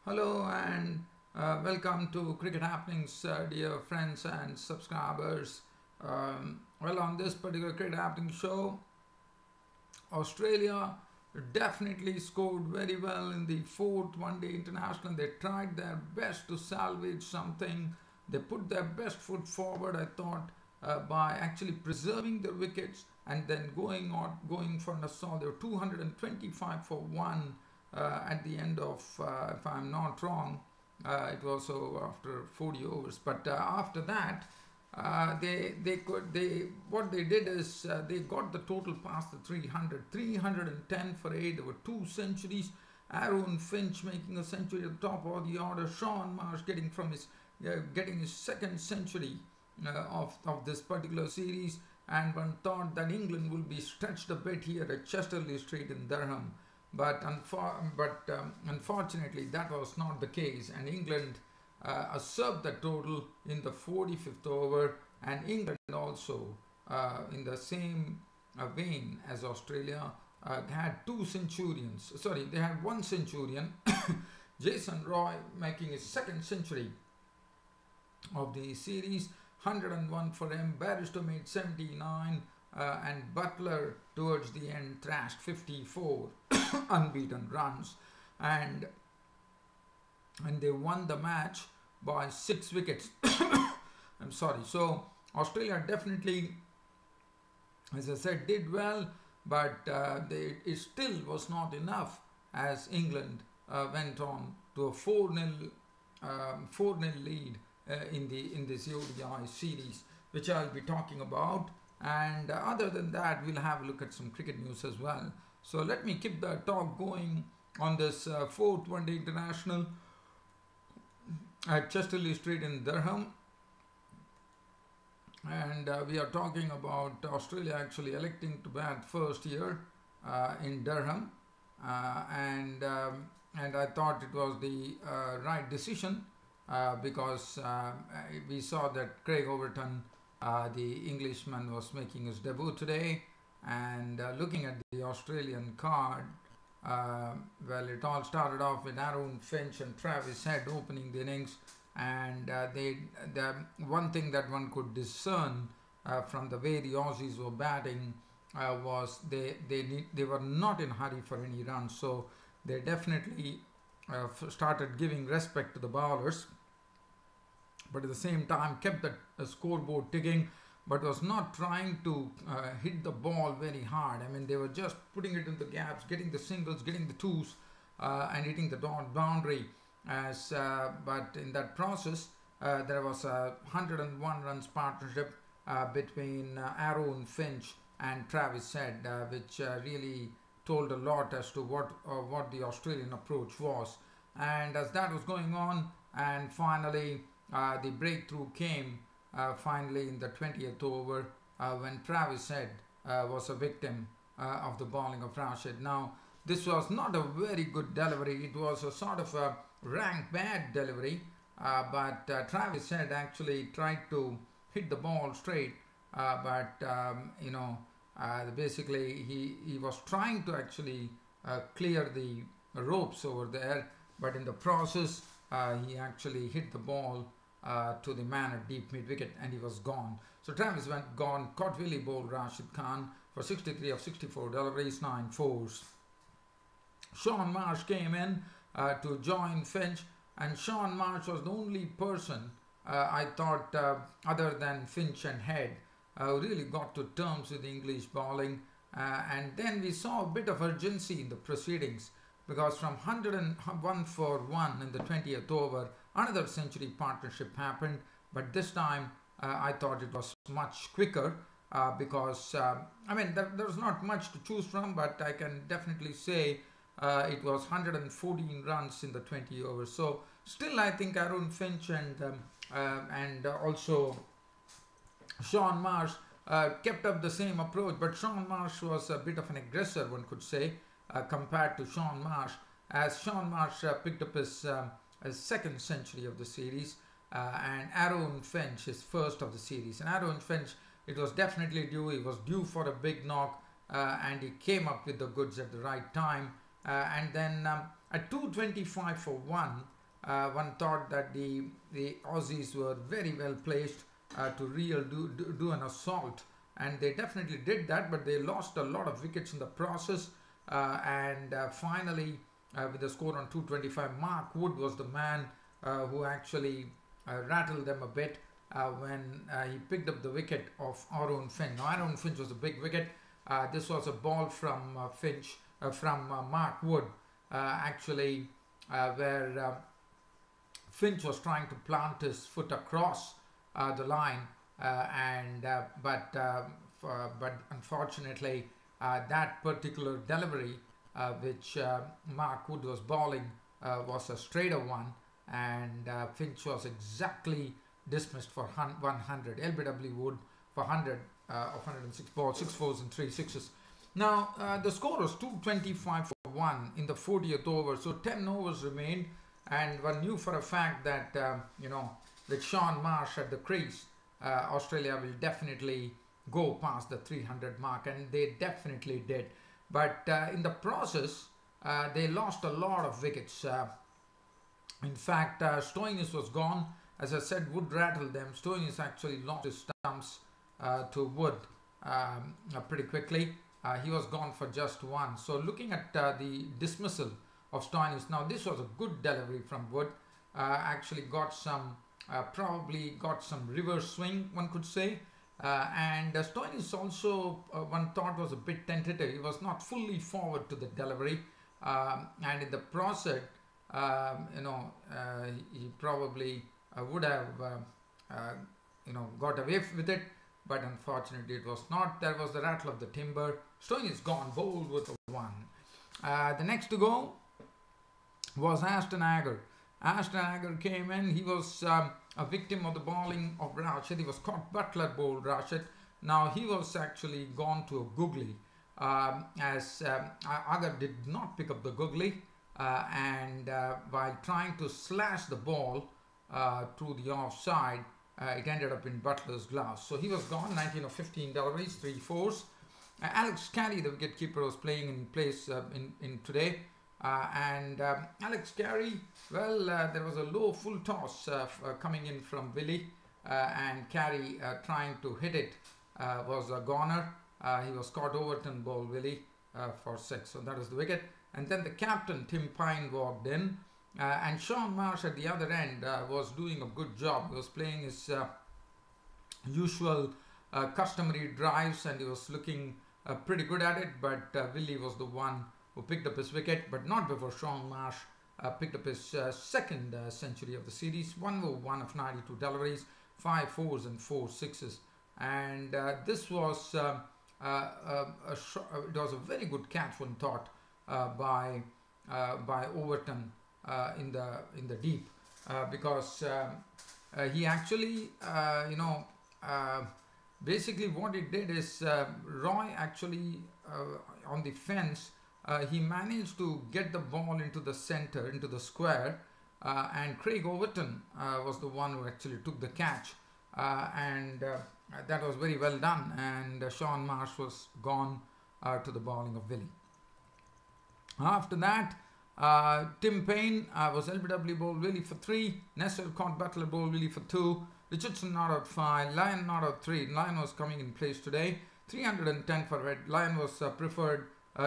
Hello and welcome to Cricket Happenings, dear friends and subscribers. On this particular Cricket Happening show, Australia definitely scored very well in the fourth one-day international. They tried their best to salvage something. They put their best foot forward, I thought, by actually preserving their wickets and then going for an assault. They were 225 for 1 at the end of, if I'm not wrong, it was so after 40 overs. But after that, what they did is they got the total past the 310 for 8. There were 2 centuries. Roy Finch making a century at the top of the order. Roy Marsh getting his second century of this particular series. And one thought that England will be stretched a bit here at Chesterley Street in Durham. But unfortunately, that was not the case, and England usurped the total in the 45th over, and England also, in the same vein as Australia, had 2 centurions. Sorry, they had 1 centurion, Jason Roy making his second century of the series, 101 for him. Barrister made 79. And Butler towards the end thrashed 54 unbeaten runs, and they won the match by 6 wickets. I'm sorry. So Australia definitely, as I said, did well, but it still was not enough, as England went on to a 4-0 lead in this ODI series, which I'll be talking about. And other than that, we'll have a look at some cricket news as well. So let me keep the talk going on this fourth one-day international at Chesterley Street in Durham. And we are talking about Australia actually electing to bat first here in Durham. And I thought it was the right decision because we saw that Craig Overton, the Englishman, was making his debut today, and looking at the Australian card, well, it all started off with Roy Finch and Travis Head opening the innings, and the one thing that one could discern from the way the Aussies were batting was they were not in a hurry for any runs, so they definitely started giving respect to the bowlers, but at the same time kept the scoreboard ticking, but was not trying to hit the ball very hard. I mean, they were just putting it in the gaps, getting the singles, getting the twos, and hitting the boundary. But in that process, there was a 101 runs partnership between Roy Finch and Travis Head, which really told a lot as to what the Australian approach was. And as that was going on, and finally the breakthrough came finally in the 20th over when Travis Head was a victim of the bowling of Rashid. Now, this was not a very good delivery. It was a sort of a rank bad delivery, but Travis Head actually tried to hit the ball straight, but basically he was trying to actually clear the ropes over there, but in the process he actually hit the ball to the man at deep mid-wicket, and he was gone. So Travis went gone. Cotwilly bowled Rashid Khan for 63 of 64 deliveries, 9 fours. Roy Marsh came in to join Finch, and Roy Marsh was the only person I thought other than Finch and Head who really got to terms with English bowling. And then we saw a bit of urgency in the proceedings, because from 101 for 1 in the 20th over, another century partnership happened, but this time I thought it was much quicker because, I mean, there was not much to choose from, but I can definitely say it was 114 runs in the 20 overs. So still I think Roy Finch and also Roy Marsh kept up the same approach, but Roy Marsh was a bit of an aggressor, one could say, compared to Roy Marsh, as Roy Marsh picked up his second century of the series, and Roy Finch his first of the series. And Roy Finch, it was definitely due. He was due for a big knock, and he came up with the goods at the right time. And then at 225 for 1, one thought that the Aussies were very well placed to do an assault, and they definitely did that, but they lost a lot of wickets in the process, and finally with the score on 225, Mark Wood was the man who actually rattled them a bit when he picked up the wicket of Roy Finch. Now, Roy Finch was a big wicket. This was a ball from Mark Wood, actually, where Finch was trying to plant his foot across the line, but unfortunately that particular delivery which Mark Wood was bowling was a straighter one, and Finch was exactly dismissed for 100. LBW Wood for 100 of 106 balls, 6 fours and 3 sixes. Now the score was 225 for 1 in the 40th over, so 10 overs remained, and one knew for a fact that with Roy Marsh at the crease, Australia will definitely go past the 300 mark, and they definitely did. But in the process, they lost a lot of wickets. In fact, Stoinis was gone. As I said, Wood rattled them. Stoinis actually lost his stumps to Wood pretty quickly. He was gone for just 1. So looking at the dismissal of Stoinis, now this was a good delivery from Wood. Actually got some, probably got some reverse swing, one could say. And Stoinis also, one thought, was a bit tentative. He was not fully forward to the delivery, and in the process, he probably would have, got away with it, but unfortunately it was not. There was the rattle of the timber. Stoinis gone, bowled with a 1. The next to go was Ashton Agar. Ashton Agar came in. He was a victim of the bowling of Rashid. He was caught. Butler bowled Rashid. Now he was actually gone to a googly, as Agar did not pick up the googly, and while trying to slash the ball through the offside, it ended up in Butler's gloves. So he was gone. 19 of 15 deliveries, 3 fours. Alex Carey, the wicketkeeper, was playing in place in today. And Alex Carey, well, there was a low full toss coming in from Willie, and Carey trying to hit it was a goner. He was caught. Overton bowled Willie for 6, so that was the wicket. And then the captain, Tim Pine, walked in, and Roy Marsh at the other end was doing a good job. He was playing his usual customary drives, and he was looking pretty good at it, but Willie was the one who picked up his wicket, but not before Roy Marsh picked up his second century of the series. 101 of 92 deliveries, 5 fours and 4 sixes, and this was it was a very good catch, one thought, by Overton in the deep, because he actually basically what he did is Roy actually on the fence. He managed to get the ball into the center, into the square, and Craig Overton was the one who actually took the catch, and that was very well done, and Roy Marsh was gone to the bowling of Willie. After that, Tim Payne was LBW bowled Willie for 3, Nestor caught Butler bowled Willie for 2, Richardson not out 5, Lyon not out 3. Lyon was coming in place today, 310 for Red. Lyon was preferred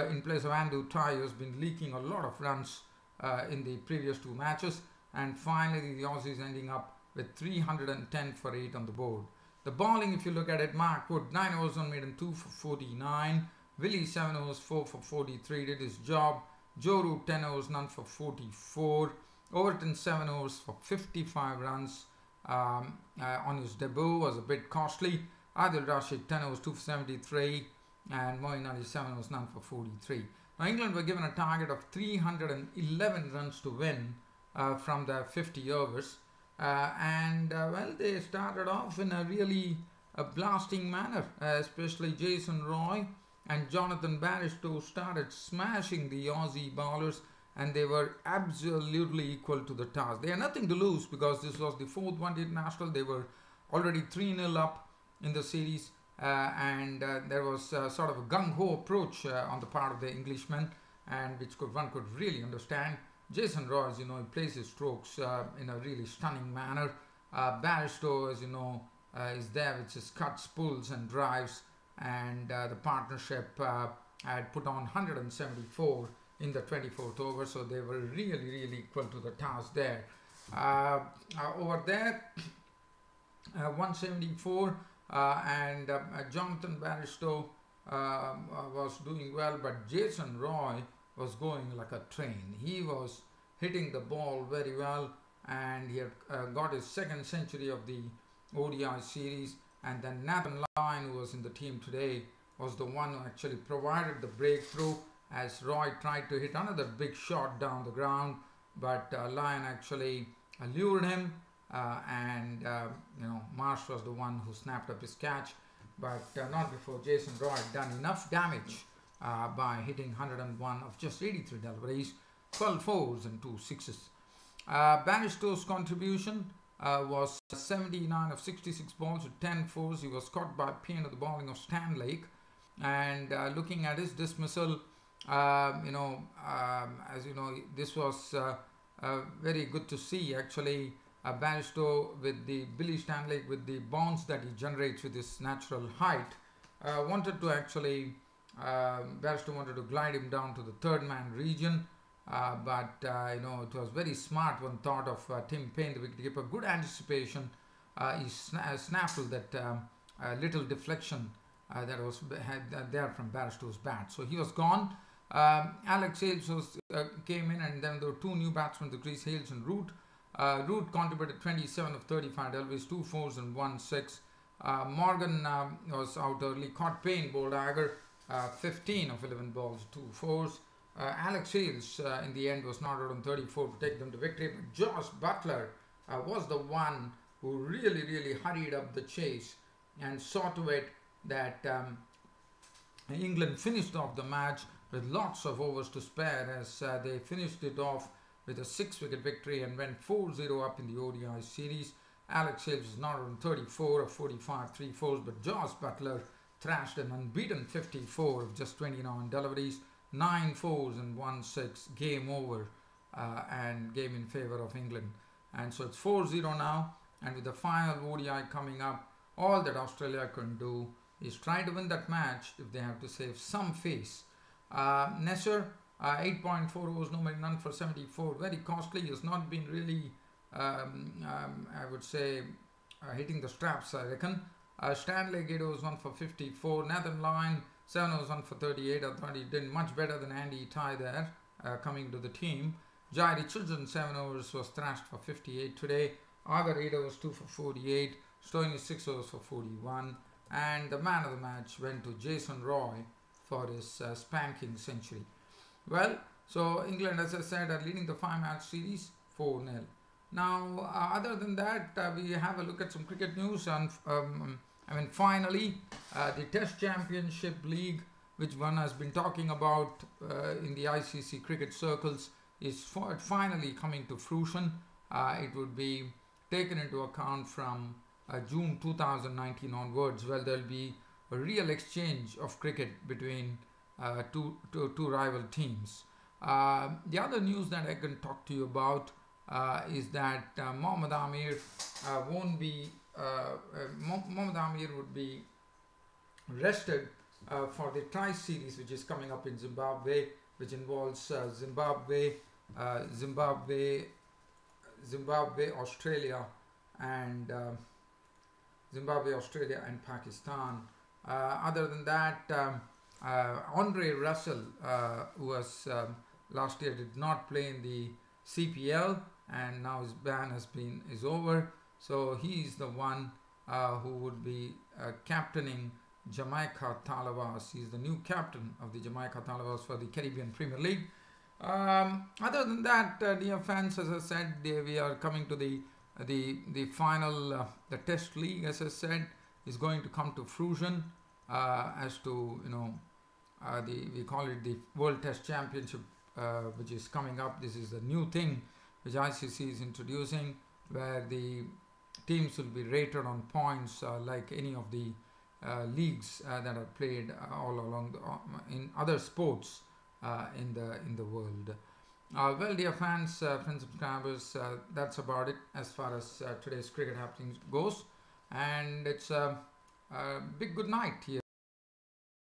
in place of Andrew Tye, who has been leaking a lot of runs in the previous 2 matches. And finally, the Aussies ending up with 310 for 8 on the board. The bowling, if you look at it, Mark Wood, 9 overs unmaiden, 2 for 49. Willie, 7 overs, 4 for 43, did his job. Joe Root, 10 overs, none for 44. Overton, 7 overs for 55 runs on his debut, was a bit costly. Adil Rashid, 10 overs, 2 for 73. And Moeen Ali, 7 overs, none for 43. Now, England were given a target of 311 runs to win from their 50 overs. Well, they started off in a really blasting manner, especially Jason Roy and Jonathan Bairstow started smashing the Aussie bowlers, and they were absolutely equal to the task. They had nothing to lose because this was the 4th one-day international. They were already 3-0 up in the series, and there was sort of a gung-ho approach on the part of the Englishmen, and which one could really understand. Jason Roy, as you know, he plays his strokes in a really stunning manner. Bairstow, as you know, is there with his cuts, pulls and drives, and the partnership had put on 174 in the 24th over, so they were really equal to the task there. Over there, 174, and Jonathan Bairstow was doing well, but Jason Roy was going like a train. He was hitting the ball very well, and he had got his second century of the ODI series. And then Nathan Lyon, who was in the team today, was the one who actually provided the breakthrough, as Roy tried to hit another big shot down the ground, but Lyon actually lured him, and Marsh was the one who snapped up his catch, but not before Jason Roy had done enough damage by hitting 101 of just 83 deliveries, 12 fours and 2 sixes. Bairstow's contribution was 79 of 66 balls with 10 fours. He was caught by pain of the bowling of Stan Lake, and looking at his dismissal, as you know, this was very good to see actually. Bairstow with the Billy Stanlake, with the bounce that he generates with his natural height, wanted to actually Bairstow wanted to glide him down to the third man region, but it was very smart one thought of Tim Payne, the wicketkeeper. Good anticipation. He snaffled that little deflection that was there from Bairstow's bat, so he was gone. Alex Hales came in, and then there were two new batsmen, the crease, Hales and Root. Root contributed 27 of 35 deliveries, 2 fours and 1 6. Morgan was out early, caught Payne, bowled Agar, 15 of 11 balls, 2 fours. Alex Hales in the end was not out on 34 to take them to victory, but Josh Butler was the one who really hurried up the chase and saw to it that England finished off the match with lots of overs to spare, as they finished it off with a 6-wicket victory and went 4-0 up in the ODI series. Alex Hales was not on 34 of 45, 3 fours, but Josh Butler thrashed an unbeaten 54 of just 29 deliveries, 9 fours and 1 6, game over, and game in favour of England. And so it's 4-0 now, and with the final ODI coming up, all that Australia can do is try to win that match if they have to save some face. Nesser, 8.4 overs, none for 74. Very costly. He has not been really, I would say, hitting the straps, I reckon. Stanley 8 overs, 1 for 54. Nathan Lyon, 7 overs, 1 for 38. I thought he did much better than Andy Ty there, coming to the team. Jai Richardson, 7 overs, was thrashed for 58 today. Agar 8 overs, 2 for 48. Stoinis 6 overs for 41. And the man of the match went to Jason Roy for his spanking century. Well, so England, as I said, are leading the 5-match series 4-0. Now, other than that, we have a look at some cricket news. And finally, the Test Championship League, which one has been talking about in the ICC cricket circles, is finally coming to fruition. It would be taken into account from June 2019 onwards. Well, there will be a real exchange of cricket between two rival teams. The other news that I can talk to you about is that Mohammad Amir Mohammad Amir would be rested for the Tri-Series, which is coming up in Zimbabwe, which involves Zimbabwe, Australia, and Pakistan. Other than that, Andre Russell, who was last year did not play in the CPL, and now his ban is over, so he is the one who would be captaining Jamaica Talabas. He is the new captain of the Jamaica Talabas for the Caribbean Premier League. Other than that, dear fans, as I said, we are coming to the final. The Test League, as I said, is going to come to fruition as to we call it the World Test Championship, which is coming up. This is a new thing which ICC is introducing, where the teams will be rated on points like any of the leagues that are played all along in other sports in the world. Well, dear fans, friends, subscribers, that's about it as far as today's cricket happenings goes. And it's a big good night here.